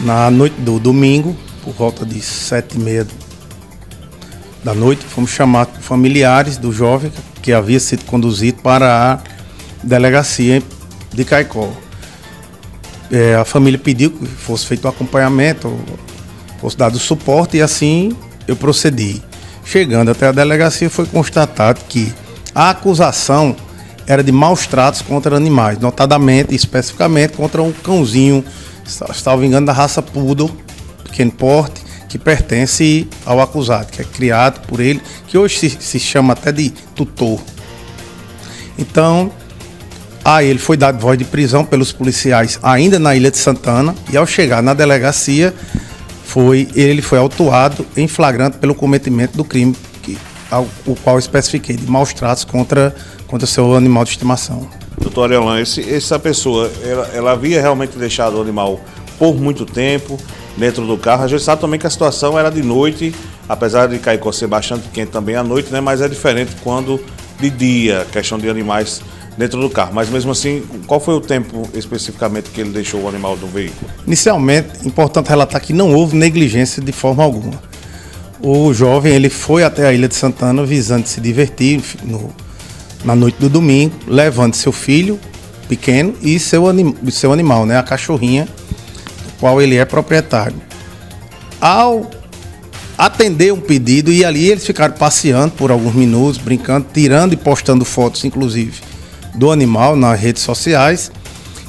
Na noite do domingo, por volta de 7h30 da noite, fomos chamados por familiares do jovem que havia sido conduzido para a delegacia de Caicó. A família pediu que fosse feito o acompanhamento, fosse dado o suporte, e assim eu procedi. Chegando até a delegacia, foi constatado que a acusação era de maus tratos contra animais, notadamente e especificamente contra um cãozinho, salvo engano, da raça Poodle, pequeno porte, que pertence ao acusado, que é criado por ele, que hoje se chama até de tutor. Então, a ele foi dado voz de prisão pelos policiais ainda na Ilha de Santana, e ao chegar na delegacia, ele foi autuado em flagrante pelo cometimento do crime, o qual eu especifiquei, de maus tratos contra seu animal de estimação. Doutor Ariolan, essa pessoa, ela havia realmente deixado o animal por muito tempo dentro do carro. A gente sabe também que a situação era de noite, apesar de Caicó ser bastante quente também à noite, né? Mas é diferente quando de dia, questão de animais dentro do carro. Mas mesmo assim, qual foi o tempo especificamente que ele deixou o animal do veículo? Inicialmente, importante relatar que não houve negligência de forma alguma. O jovem, ele foi até a Ilha de Santana visando se divertir na noite do domingo, levando seu filho pequeno e seu animal, né, a cachorrinha, do qual ele é proprietário. Ao atender um pedido, e ali eles ficaram passeando por alguns minutos, brincando, tirando e postando fotos, inclusive, do animal nas redes sociais,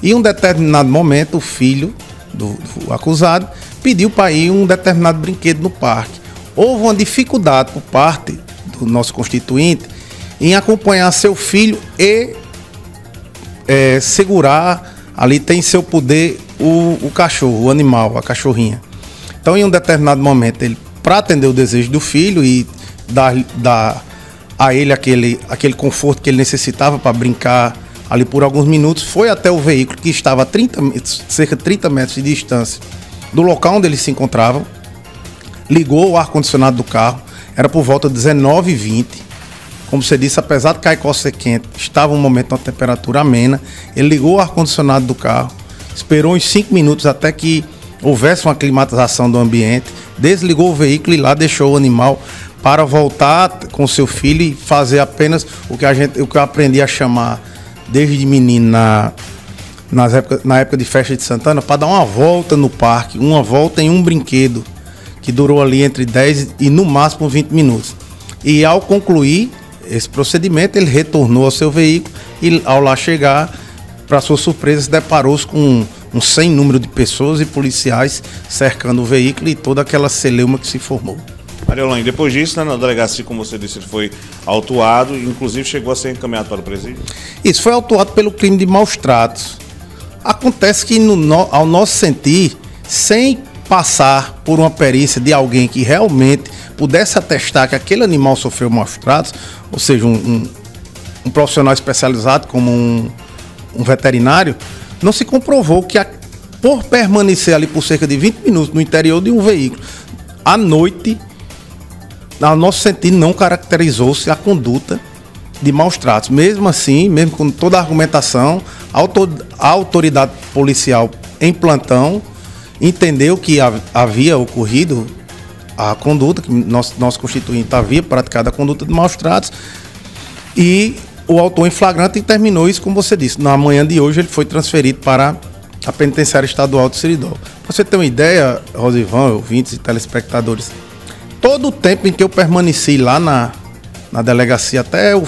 e em um determinado momento o filho do acusado pediu para ir um determinado brinquedo no parque. Houve uma dificuldade por parte do nosso constituinte em acompanhar seu filho e segurar, ali tem seu poder o cachorro, o animal, a cachorrinha. Então, em um determinado momento, ele, para atender o desejo do filho e dar a ele aquele conforto que ele necessitava para brincar ali por alguns minutos, foi até o veículo que estava a cerca de 30 metros de distância do local onde eles se encontravam, ligou o ar-condicionado do carro, era por volta de 19h20. Como você disse, apesar de Caicó ser quente, estava um momento uma temperatura amena, ele ligou o ar-condicionado do carro, esperou uns 5 minutos até que houvesse uma climatização do ambiente, desligou o veículo e lá deixou o animal para voltar com seu filho e fazer apenas o que eu aprendi a chamar desde menino na época de festa de Santana, para dar uma volta no parque, uma volta em um brinquedo, que durou ali entre 10 e no máximo 20 minutos. E ao concluir esse procedimento, ele retornou ao seu veículo e, ao lá chegar, para sua surpresa, se deparou-se com um sem número de pessoas e policiais cercando o veículo e toda aquela celeuma que se formou. Ariolan, depois disso, né, na delegacia, como você disse, ele foi autuado e inclusive chegou a ser encaminhado para o presídio? Isso, foi autuado pelo crime de maus tratos. Acontece que, ao nosso sentir, sem passar por uma perícia de alguém que realmente pudesse atestar que aquele animal sofreu maus tratos, ou seja, um profissional especializado como um veterinário, não se comprovou que, por permanecer ali por cerca de 20 minutos no interior de um veículo, à noite, ao nosso sentir, não caracterizou-se a conduta de maus tratos. Mesmo assim, mesmo com toda a argumentação, a autoridade policial em plantão entendeu que havia ocorrido a conduta, que nosso constituinte havia praticado a conduta de maus tratos, e o autor em flagrante terminou isso, como você disse. Na manhã de hoje ele foi transferido para a Penitenciária Estadual de Seridó. Para você ter uma ideia, Rosivan, ouvintes e telespectadores, todo o tempo em que eu permaneci lá na delegacia até a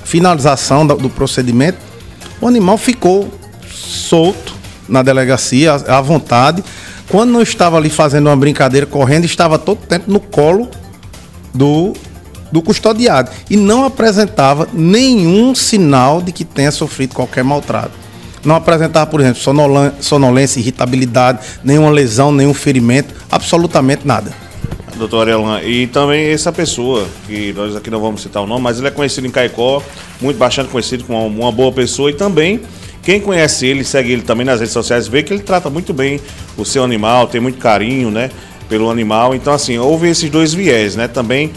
finalização do procedimento, o animal ficou solto na delegacia, à vontade. Quando não estava ali fazendo uma brincadeira, correndo, estava todo o tempo no colo do custodiado e não apresentava nenhum sinal de que tenha sofrido qualquer maltrato. Não apresentava, por exemplo, sonolência, irritabilidade, nenhuma lesão, nenhum ferimento, absolutamente nada. Doutor Ariolan, e também essa pessoa, que nós aqui não vamos citar o nome, mas ele é conhecido em Caicó, bastante conhecido como uma boa pessoa, e também quem conhece ele, segue ele também nas redes sociais, vê que ele trata muito bem o seu animal, tem muito carinho, né, pelo animal. Então, assim, houve esses dois viés, né, também,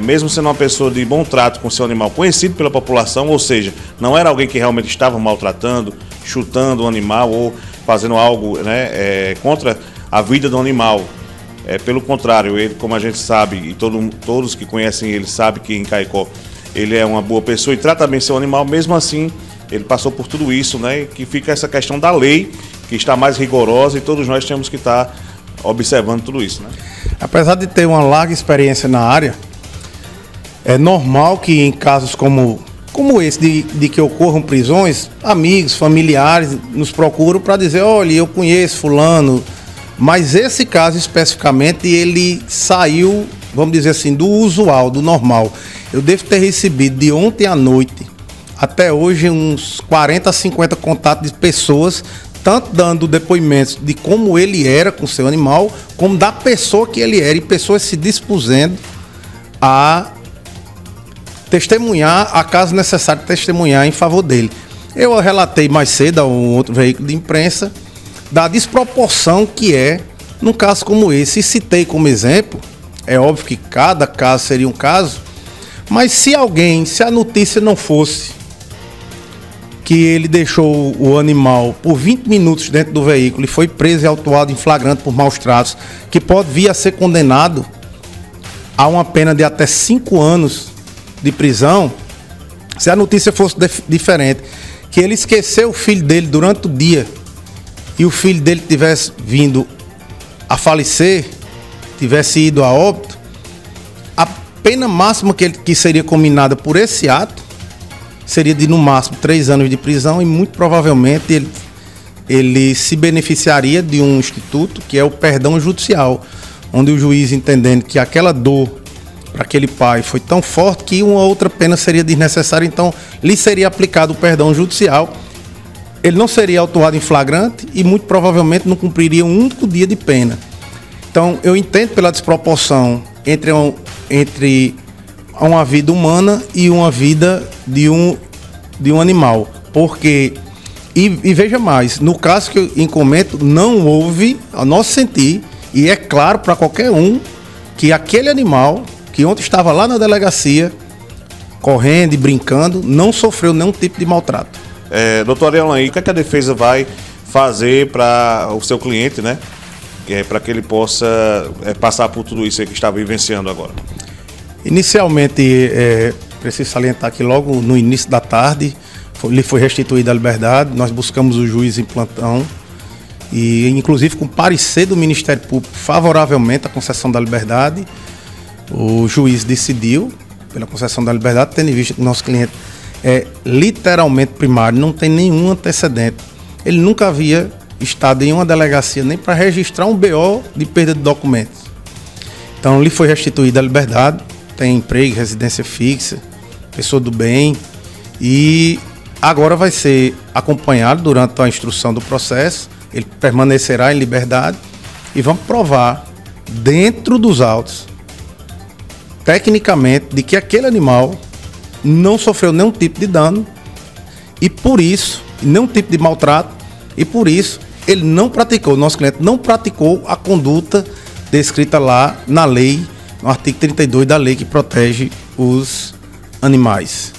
mesmo sendo uma pessoa de bom trato com o seu animal, conhecido pela população, ou seja, não era alguém que realmente estava maltratando, chutando o animal ou fazendo algo, né, contra a vida do animal. Pelo contrário, ele, como a gente sabe, e todos que conhecem ele sabem que em Caicó ele é uma boa pessoa e trata bem seu animal. Mesmo assim, ele passou por tudo isso, né? E que fica essa questão da lei, que está mais rigorosa, e todos nós temos que estar observando tudo isso, né? Apesar de ter uma larga experiência na área, é normal que em casos como esse, de que ocorram prisões, amigos, familiares nos procuram para dizer, olha, eu conheço fulano, mas esse caso especificamente, ele saiu, vamos dizer assim, do usual, do normal. Eu devo ter recebido de ontem à noite até hoje uns 40 a 50 contatos de pessoas, tanto dando depoimentos de como ele era com seu animal, como da pessoa que ele era, e pessoas se dispusendo a testemunhar, a caso necessário testemunhar em favor dele. Eu relatei mais cedo a um outro veículo de imprensa da desproporção que é num caso como esse, e citei como exemplo, é óbvio que cada caso seria um caso, mas se a notícia não fosse que ele deixou o animal por 20 minutos dentro do veículo e foi preso e autuado em flagrante por maus tratos, que pode vir a ser condenado a uma pena de até 5 anos de prisão, se a notícia fosse diferente, que ele esqueceu o filho dele durante o dia e o filho dele tivesse vindo a falecer, tivesse ido a óbito, a pena máxima que seria combinada por esse ato seria de no máximo 3 anos de prisão, e muito provavelmente ele se beneficiaria de um instituto que é o perdão judicial, onde o juiz, entendendo que aquela dor para aquele pai foi tão forte que uma outra pena seria desnecessária, então lhe seria aplicado o perdão judicial. Ele não seria autuado em flagrante e muito provavelmente não cumpriria um único dia de pena. Então eu entendo pela desproporção entre uma vida humana e uma vida de um animal. Porque, e veja mais, no caso que eu comento, não houve, ao nosso sentir, e é claro para qualquer um, que aquele animal que ontem estava lá na delegacia, correndo e brincando, não sofreu nenhum tipo de maltrato. Doutor Ariel, o que a defesa vai fazer para o seu cliente, né? Para que ele possa passar por tudo isso aí que está vivenciando agora? Inicialmente, preciso salientar que logo no início da tarde lhe foi restituída a liberdade. Nós buscamos o juiz em plantão e, inclusive, com parecer do Ministério Público favoravelmente à concessão da liberdade, o juiz decidiu pela concessão da liberdade, tendo em vista que o nosso cliente é literalmente primário, não tem nenhum antecedente. Ele nunca havia estado em uma delegacia nem para registrar um BO de perda de documentos. Então, lhe foi restituída a liberdade, tem emprego, residência fixa, pessoa do bem, e agora vai ser acompanhado durante a instrução do processo. Ele permanecerá em liberdade e vamos provar dentro dos autos, tecnicamente, de que aquele animal não sofreu nenhum tipo de dano e por isso, nenhum tipo de maltrato, e por isso ele não praticou, o nosso cliente não praticou a conduta descrita lá na lei, no artigo 32 da lei que protege os animais.